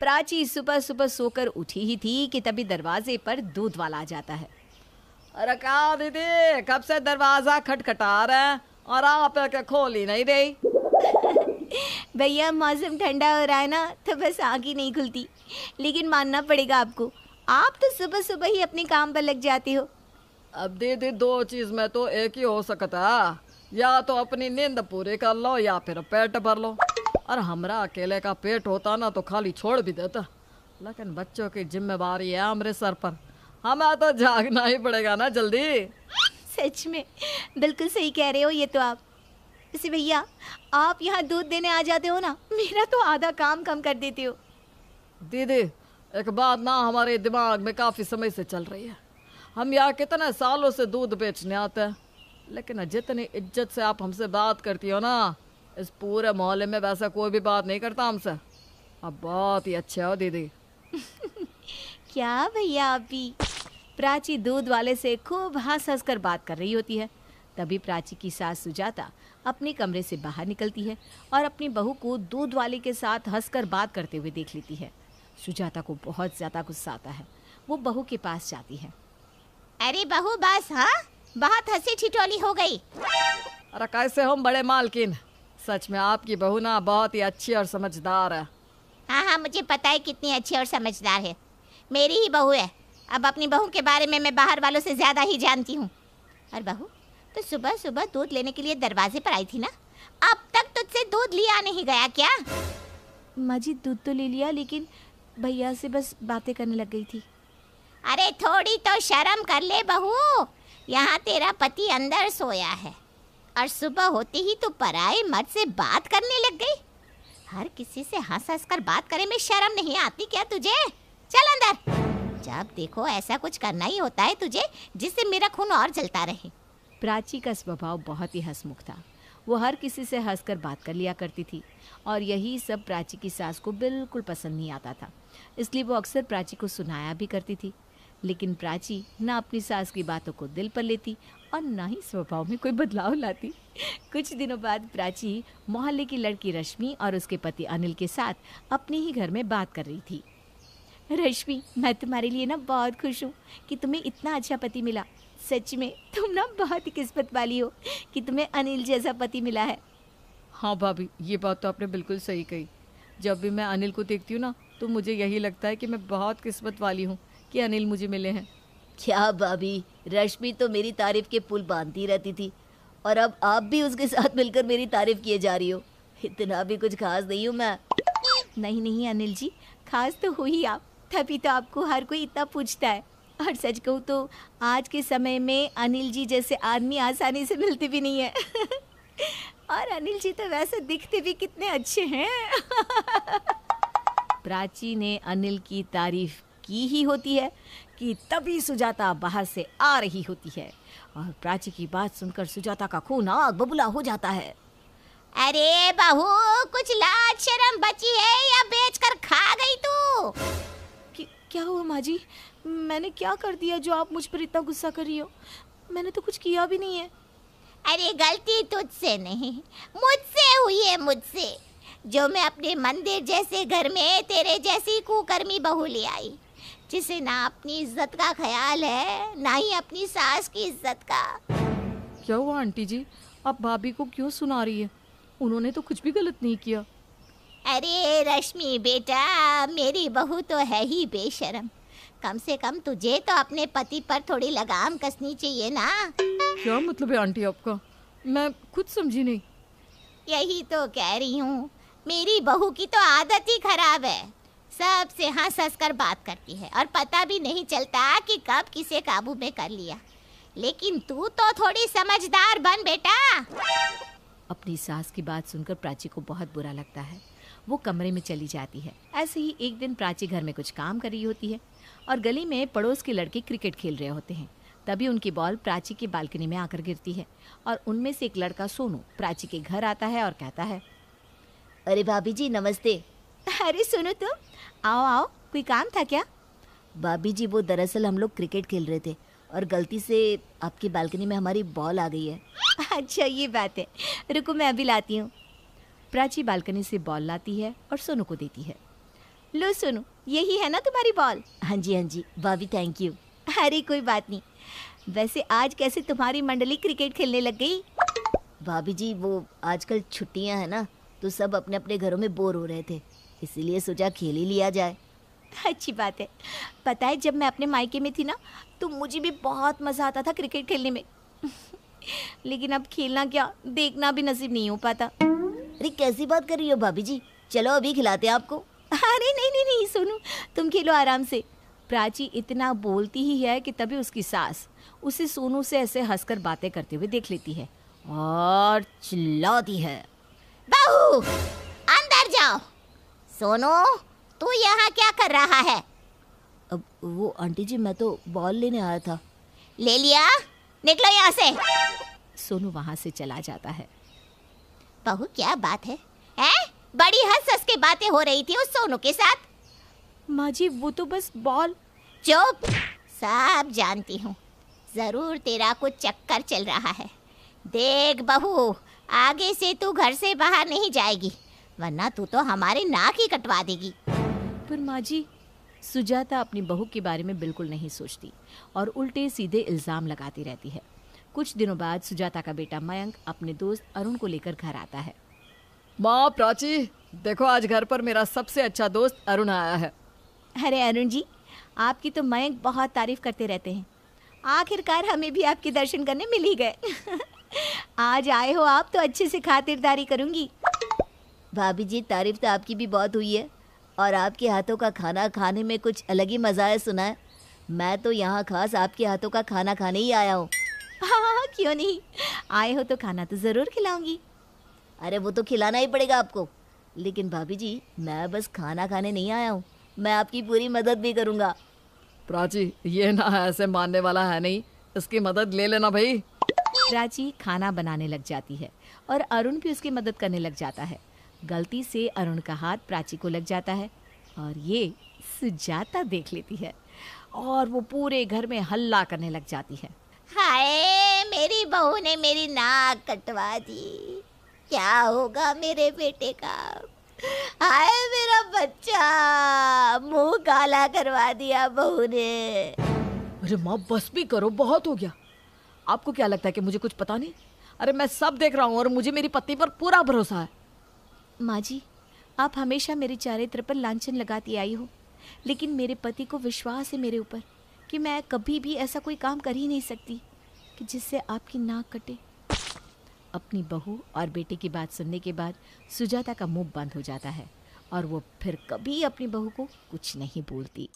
प्राची सुबह सुबह सोकर उठी ही थी कि तभी दरवाजे पर दूध वाला आ जाता है। अरे क्या दीदी, कब से दरवाजा खटखटा रहे हैं और आप क्या खोल ही नहीं रही? भैया मौसम ठंडा हो रहा है ना, तो बस आँख ही नहीं खुलती। लेकिन मानना पड़ेगा आपको, आप तो सुबह सुबह ही अपने काम पर लग जाते हो। अब दीदी दो चीज में तो एक ही हो सकता है, या तो अपनी नींद पूरी कर लो या फिर पेट भर लो। और हमरा अकेले का पेट होता ना तो खाली छोड़ भी देता, लेकिन बच्चों की जिम्मेवारी है हमारे सर पर, हमें तो जागना ही पड़ेगा ना जल्दी। सच में बिल्कुल सही कह रहे हो ये तो आप। वैसे भैया आप यहाँ दूध देने आ जाते हो ना, मेरा तो आधा काम कम कर देते हो। दीदी एक बात ना हमारे दिमाग में काफी समय से चल रही है। हम यहाँ कितने सालों से दूध बेचने आते हैं, लेकिन जितनी इज्जत से आप हमसे बात करती हो ना, इस पूरे मोहल्ले में वैसा कोई भी बात नहीं करता हमसे। आप बहुत ही अच्छे हो दीदी। क्या भैया आप भी। प्राची दूध वाले से खूब हंस हंस कर बात कर रही होती है। तभी प्राची की सास सुजाता अपने कमरे से बाहर निकलती है और अपनी बहू को दूध वाले के साथ हंसकर बात करते हुए देख लेती है। सुजाता को बहुत ज्यादा गुस्सा आता है। वो बहू के पास जाती है। अरे बहू बस, हाँ बहुत हंसी ठिठोली हो गई। अरे कैसे हम बड़े मालकिन, सच में आपकी बहू ना बहुत ही अच्छी और समझदार है। हाँ हाँ मुझे पता है कितनी अच्छी और समझदार है, मेरी ही बहू है। अब अपनी बहू के बारे में मैं बाहर वालों से ज़्यादा ही जानती हूँ। और बहू तो सुबह सुबह दूध लेने के लिए दरवाजे पर आई थी ना, अब तक तुझसे दूध लिया नहीं गया क्या? माँ जी दूध तो ले लिया, लेकिन भैया से बस बातें करने लग गई थी। अरे थोड़ी तो शर्म कर ले बहू, यहाँ तेरा पति अंदर सोया है और सुबह होते ही तो पराए मर्द से बात करने लग गई। हर किसी से हंस हंस कर बात करे में शर्म नहीं आती क्या तुझे? चल अंदर। जब देखो ऐसा कुछ करना ही होता है तुझे जिससे मेरा खून और जलता रहे। प्राची का स्वभाव बहुत ही हंसमुख था। वो हर किसी से हंसकर बात कर लिया करती थी और यही सब प्राची की सास को बिल्कुल पसंद नहीं आता था। इसलिए वो अक्सर प्राची को सुनाया भी करती थी। लेकिन प्राची ना अपनी सास की बातों को दिल पर लेती और ना ही स्वभाव में कोई बदलाव लाती। कुछ दिनों बाद प्राची मोहल्ले की लड़की रश्मि और उसके पति अनिल के साथ अपने ही घर में बात कर रही थी। रश्मि, मैं तुम्हारे लिए ना बहुत खुश हूँ कि तुम्हें इतना अच्छा पति मिला। सच में तुम ना बहुत ही किस्मत वाली हो कि तुम्हें अनिल जैसा पति मिला है। हाँ भाभी, ये बात तो आपने बिल्कुल सही कही। जब भी मैं अनिल को देखती हूँ ना, तो मुझे यही लगता है कि मैं बहुत किस्मत वाली हूँ कि अनिल मुझे मिले हैं। क्या भाभी, रश्मि तो मेरी तारीफ के पुल बांधती रहती थी और अब आप भी उसके साथ मिलकर मेरी तारीफ किए जा रही हो। इतना भी कुछ खास नहीं हूँ मैं। नहीं नहीं अनिल जी, खास तो हो ही आप, तभी तो आपको हर कोई इतना पूछता है। और सच कहूँ तो आज के समय में अनिल जी जैसे आदमी आसानी से मिलते भी नहीं है। और अनिल जी तो वैसे दिखते भी कितने अच्छे हैं। प्राची ने अनिल की तारीफ की ही होती है कि तभी सुजाता बाहर से आ रही होती है और प्राची की बात सुनकर सुजाता का खून आग बबूला हो जाता है। अरे बहू, कुछ लाज शर्म बची है या बेचकर खा गई तू? क्या हुआ माँ जी? मैंने क्या कर दिया जो आप मुझ पर इतना गुस्सा कर रही हो? मैंने तो कुछ किया भी नहीं है। अरे गलती तुझसे नहीं, मुझसे हुई है, मुझसे, जो मैं अपने मंदिर जैसे घर में तेरे जैसी कुकर्मी बहू ले आई, जिसे ना अपनी इज्जत का ख्याल है ना ही अपनी सास की इज्जत का। क्या हुआ आंटी जी, आप भाभी को क्यों सुना रही है? उन्होंने तो कुछ भी गलत नहीं किया। अरे रश्मि बेटा, मेरी बहू तो है ही बेशर्म। कम से कम तुझे तो अपने पति पर थोड़ी लगाम कसनी चाहिए ना। क्या मतलब है आंटी आपका? मैं खुद समझी नहीं। यही तो कह रही हूँ, मेरी बहू की तो आदत ही खराब है। सबसे हंस हंस कर बात करती है और पता भी नहीं चलता कि कब किसे काबू में कर लिया। लेकिन तू तो थोड़ी समझदार बन बेटा। अपनी सास की बात सुनकर प्राची को बहुत बुरा लगता है। वो कमरे में चली जाती है। ऐसे ही एक दिन प्राची घर में कुछ काम कर रही होती है और गली में पड़ोस के लड़के क्रिकेट खेल रहे होते हैं। तभी उनकी बॉल प्राची की बालकनी में आकर गिरती है और उनमें से एक लड़का सोनू प्राची के घर आता है और कहता है, अरे भाभी जी नमस्ते। अरे सुनो तुम, आओ आओ, कोई काम था क्या? भाभी जी वो दरअसल हम लोग क्रिकेट खेल रहे थे और गलती से आपकी बालकनी में हमारी बॉल आ गई है। अच्छा ये बात है, रुको मैं अभी लाती हूँ। प्राची बालकनी से बॉल लाती है और सोनू को देती है। लो सोनू, यही है ना तुम्हारी बॉल? हाँ जी भाभी, थैंक यू। अरे कोई बात नहीं। वैसे आज कैसे तुम्हारी मंडली क्रिकेट खेलने लग गई? भाभी जी वो आजकल छुट्टियां हैं ना, तो सब अपने अपने घरों में बोर हो रहे थे, इसीलिए सोचा खेल ही लिया जाए। अच्छी बात है। पता है जब मैं अपने मायके में थी ना, तो मुझे भी बहुत मज़ा आता था क्रिकेट खेलने में। लेकिन अब खेलना क्या, देखना भी नसीब नहीं हो पाता। अरे कैसी बात कर रही हो भाभी जी, चलो अभी खिलाते हैं आपको। अरे नहीं सोनू, तुम खेलो आराम से। प्राची इतना बोलती ही है कि तभी उसकी सास उसे सोनू से ऐसे हंसकर बातें करते हुए देख लेती है और चिल्लाती है, बहू अंदर जाओ। सोनू, तू यहाँ क्या कर रहा है? अब वो आंटी जी, मैं तो बॉल लेने आया था। ले लिया, निकलो यहाँ से। सोनू वहां से चला जाता है। बहू क्या बात है? हैं? बड़ी हंस हंस के बातें हो रही थी उस सोनू के साथ। माँ जी वो तो बस बॉल। चुप, सब जानती हूँ। जरूर तेरा कुछ चक्कर चल रहा है। देख बहू, आगे से तू घर से बाहर नहीं जाएगी, वरना तू तो हमारी नाक ही कटवा देगी। पर माँ जी, सुजाता अपनी बहू के बारे में बिल्कुल नहीं सोचती और उल्टे सीधे इल्ज़ाम लगाती रहती है। कुछ दिनों बाद सुजाता का बेटा मयंक अपने दोस्त अरुण को लेकर घर आता है। माँ प्राची, देखो आज घर पर मेरा सबसे अच्छा दोस्त अरुण आया है। अरे अरुण जी, आपकी तो मयंक बहुत तारीफ करते रहते हैं। आखिरकार हमें भी आपके दर्शन करने मिल ही गए। आज आए हो आप तो अच्छे से खातिरदारी करूंगी। भाभी जी तारीफ तो आपकी भी बहुत हुई है, और आपके हाथों का खाना खाने में कुछ अलग ही मज़ा है सुना है। मैं तो यहाँ खास आपके हाथों का खाना खाने ही आया हूँ। हाँ क्यों नहीं, आए हो तो खाना तो ज़रूर खिलाऊंगी। अरे वो तो खिलाना ही पड़ेगा आपको। लेकिन भाभी जी मैं बस खाना खाने नहीं आया हूँ, मैं आपकी पूरी मदद भी करूँगा। प्राची ये ना ऐसे मानने वाला है नहीं, इसकी मदद ले लेना भाई। प्राची खाना बनाने लग जाती है और अरुण भी उसकी मदद करने लग जाता है। गलती से अरुण का हाथ प्राची को लग जाता है और ये सुजाता देख लेती है और वो पूरे घर में हल्ला करने लग जाती है। हाय, मेरी बहू ने मेरी नाक कटवा दी। क्या होगा मेरे बेटे का? हाय मेरा बच्चा, मुंह काला करवा दिया बहू ने। अरे माँ बस भी करो, बहुत हो गया। आपको क्या लगता है कि मुझे कुछ पता नहीं? अरे मैं सब देख रहा हूँ और मुझे मेरी पत्नी पर पूरा भरोसा है। माँ जी, आप हमेशा मेरे चारित्र पर लांछन लगाती आई हो, लेकिन मेरे पति को विश्वास है मेरे ऊपर कि मैं कभी भी ऐसा कोई काम कर ही नहीं सकती कि जिससे आपकी नाक कटे। अपनी बहू और बेटे की बात सुनने के बाद सुजाता का मुंह बंद हो जाता है और वो फिर कभी अपनी बहू को कुछ नहीं बोलती।